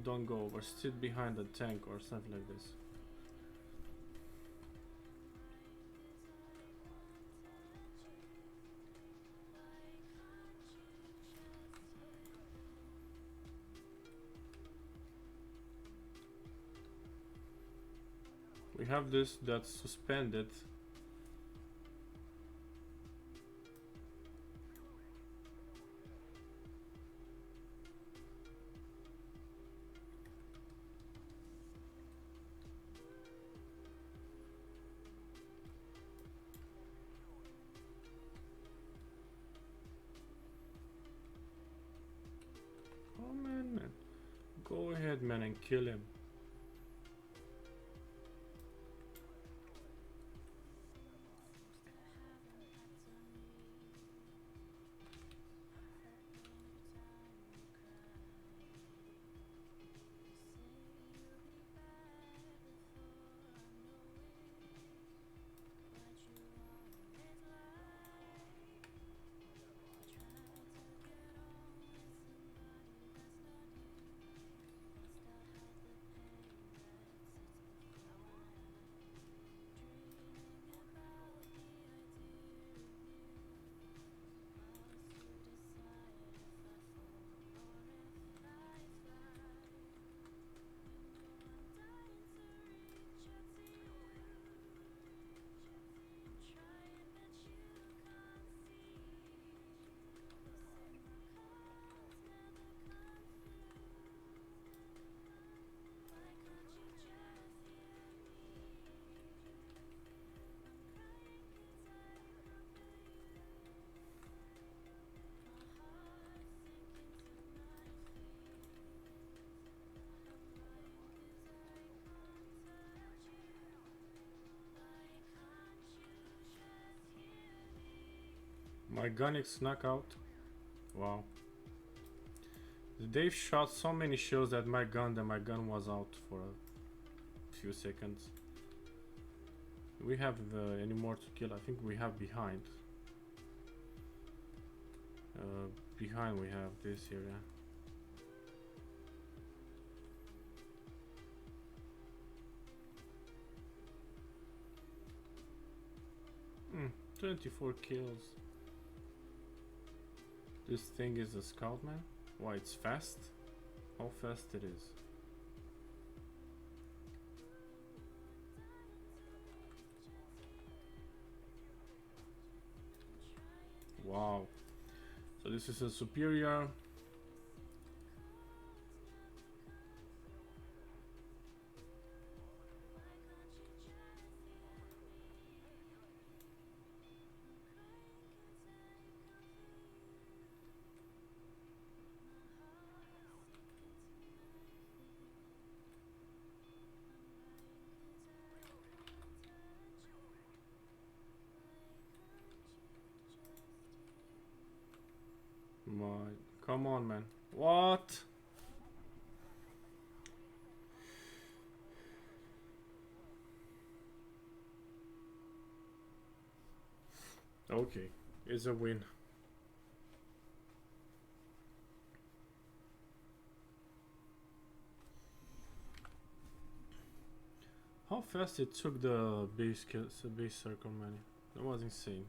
Don't go over. Sit behind the tank or something like this. We have this that's suspended. Oh man. Go ahead, man, and kill him. My gun is snuck out. Wow. They've shot so many shells at my gun that my gun was out for a few seconds. Do we have any more to kill? I think we have behind. Behind we have this area. 24 kills. This thing is a scout, man. Why, it's fast? How fast it is? Wow. So this is a superior. My, come on, man. What? Okay, it's a win. How fast it took the base circle, man. That was insane.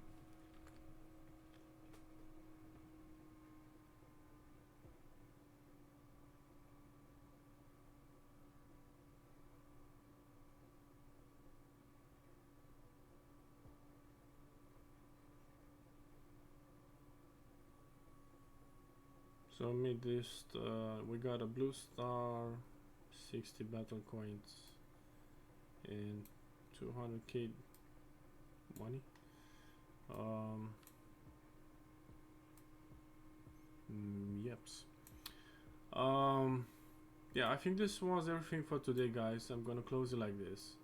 So mid this, we got a blue star, 60 battle coins, and 200k money. Yeps. Yeah, I think this was everything for today, guys. I'm gonna close it like this.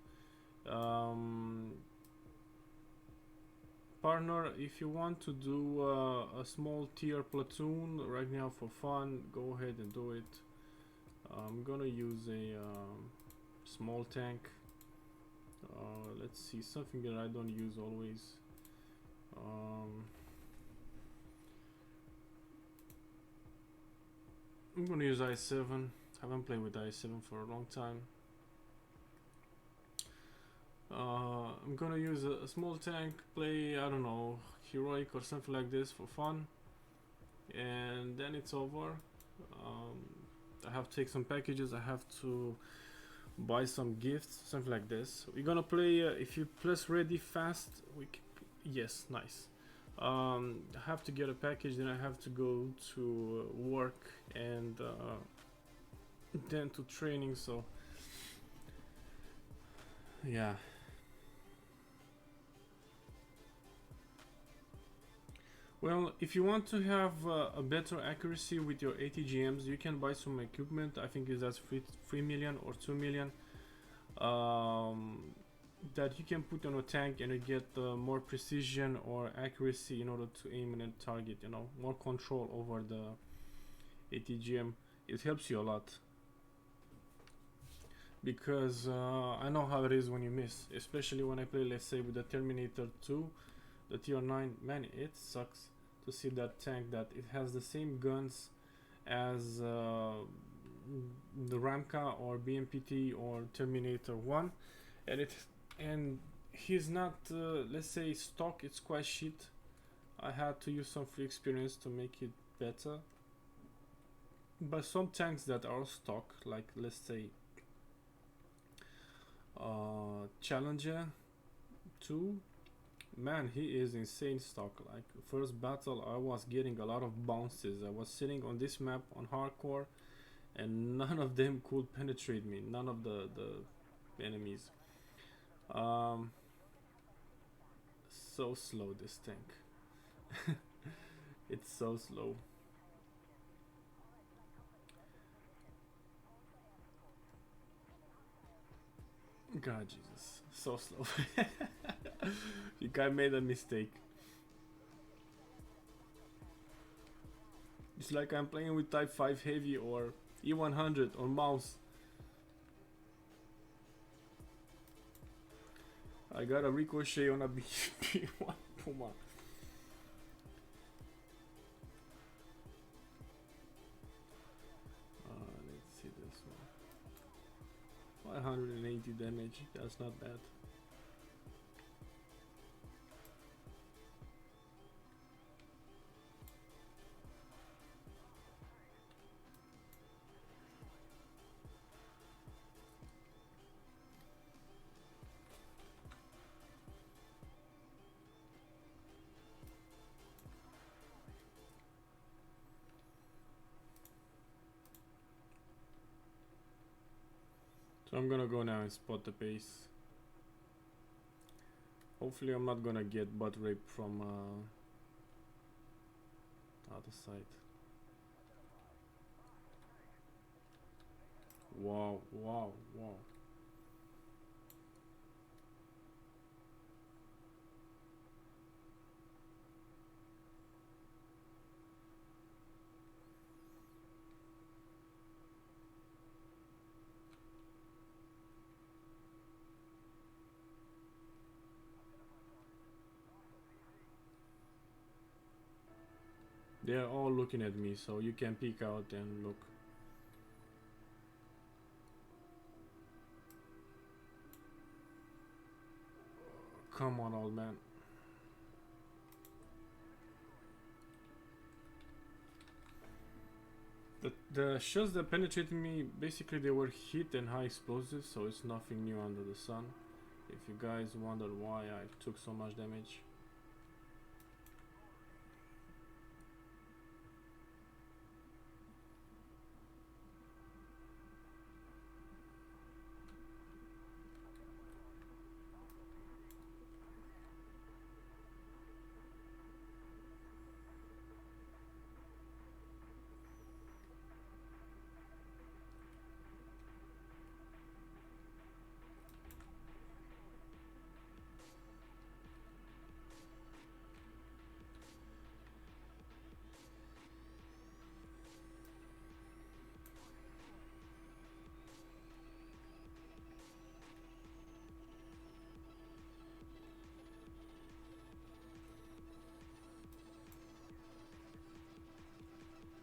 Partner, if you want to do a small tier platoon right now for fun, go ahead and do it. I'm gonna use a small tank. Let's see, something that I don't use always. I'm gonna use i7. Haven't played with i7 for a long time. I'm gonna use a small tank, play, I don't know, heroic or something like this for fun, and then it's over. I have to take some packages, I have to buy some gifts, something like this. We're gonna play, if you press ready fast, yes, nice. I have to get a package, then I have to go to work, and then to training, so yeah. Well, if you want to have a better accuracy with your ATGMs, you can buy some equipment. I think that's 3 million or 2 million that you can put on a tank, and you get more precision or accuracy in order to aim at a target, you know, more control over the ATGM. It helps you a lot, because I know how it is when you miss, especially when I play, let's say, with the Terminator 2, the tier 9. Man, it sucks to see that tank that it has the same guns as the Ramka or BMPT or Terminator 1, and he's not, let's say, stock. It's quite shit. I had to use some free experience to make it better. But some tanks that are stock, like, let's say, Challenger 2, man, he is insane stock. Like, first battle I was getting a lot of bounces. I was sitting on this map on hardcore, and none of them could penetrate me, none of the enemies. So slow, this tank. It's so slow. God, Jesus, so slow. You guy made a mistake. It's like I'm playing with Type 5 Heavy or E100 or mouse. I got a ricochet on a B1 Puma. Let's see this one. 580 damage, that's not bad. So I'm gonna go now and spot the base. Hopefully I'm not gonna get butt raped from other side. Wow, wow, wow. They're all looking at me, so you can peek out and look. Come on, old man. The shots that penetrated me, basically they were hit and high explosives, so it's nothing new under the sun. If you guys wonder why I took so much damage.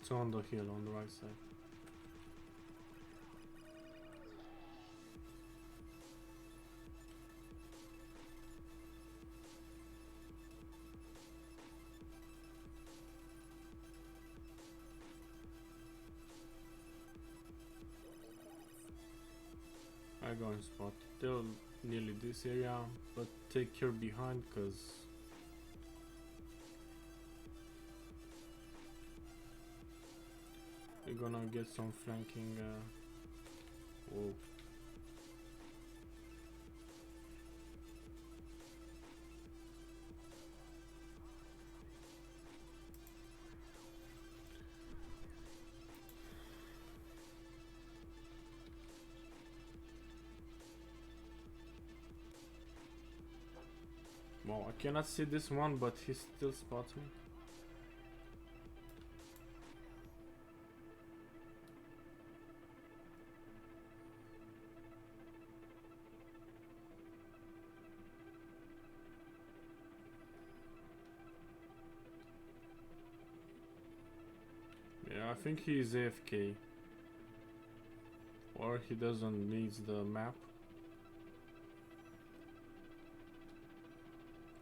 It's on the hill on the right side. I go and spot. They're nearly this area, but take care behind, cause we're gonna get some flanking. Whoa. Well, I cannot see this one, but he still spots me. Yeah, I think he's AFK. Or he doesn't need the map.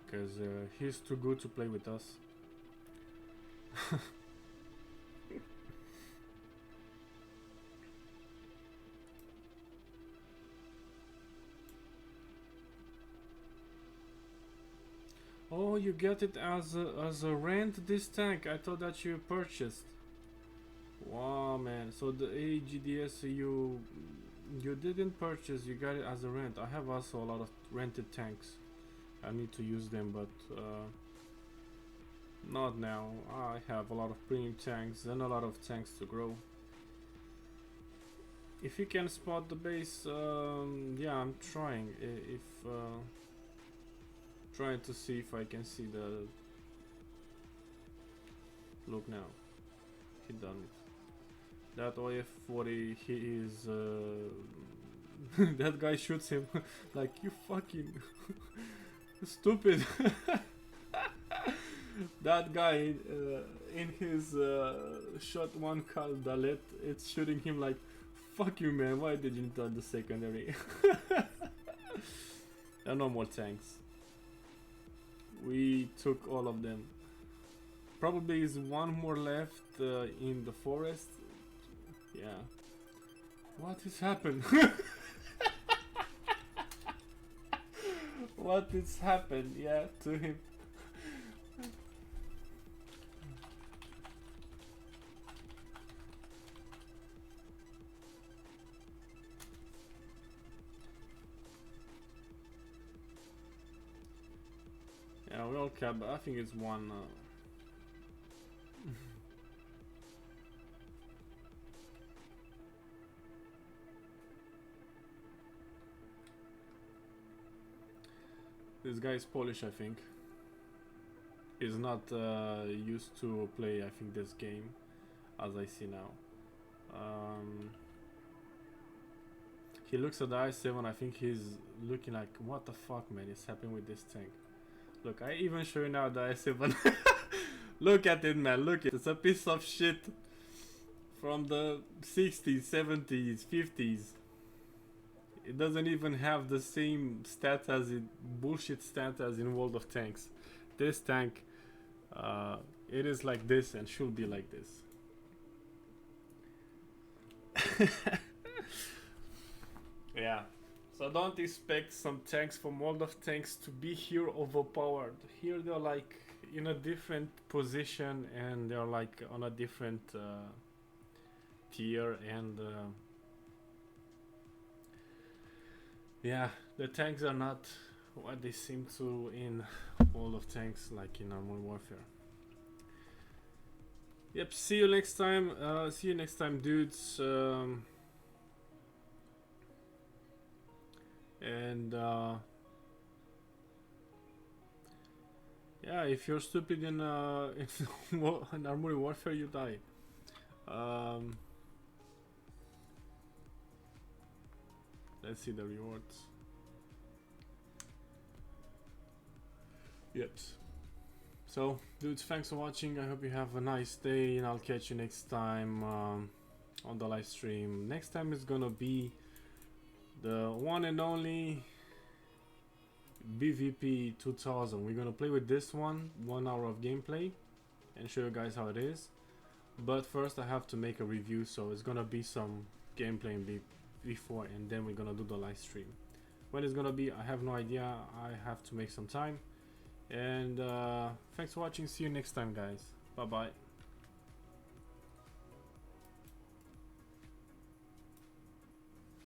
Because he's too good to play with us. Oh, you get it as a rent, this tank. I thought that you purchased. Wow, man. So the AGDS you didn't purchase, you got it as a rent. I have also a lot of rented tanks. I need to use them, but not now. I have a lot of premium tanks and a lot of tanks to grow. If you can spot the base, yeah, I'm trying. Trying to see if I can see the. Look now, he done it. That OF40, he is. That guy shoots him like you fucking. Stupid. That guy in his shot one call Dalet, it's shooting him like fuck you, man, why did you turn the secondary? There are no more tanks. We took all of them. Probably is one more left in the forest. Yeah. What has happened? What has happened, yeah, to him? Yeah, we all cap, but I think it's one. This guy is Polish, I think. He's not used to play, I think, this game, as I see now. He looks at the i7, I think he's looking like, what the fuck, man, is happening with this tank? Look, I even show you now the i7. Look at it, man. Look at it. It's a piece of shit from the 60s, 70s, 50s. It doesn't even have the same stats as it bullshit stats as in World of Tanks. This tank, it is like this and should be like this. Yeah. So don't expect some tanks from World of Tanks to be here overpowered. Here they're like in a different position and they're like on a different tier and yeah, the tanks are not what they seem to in World of Tanks, like in Armored Warfare. Yep, see you next time. See you next time, dudes. And yeah, if you're stupid in in Armored Warfare, you die. Let's see the rewards. Yep. So, dudes, thanks for watching. I hope you have a nice day, and I'll catch you next time on the live stream. Next time is gonna be the one and only BVP 2000. We're gonna play with this one, 1 hour of gameplay, and show you guys how it is. But first, I have to make a review, so it's gonna be some gameplay before, and then we're gonna do the live stream. When it's gonna be, I have no idea. I have to make some time. And thanks for watching. See you next time, guys. Bye bye.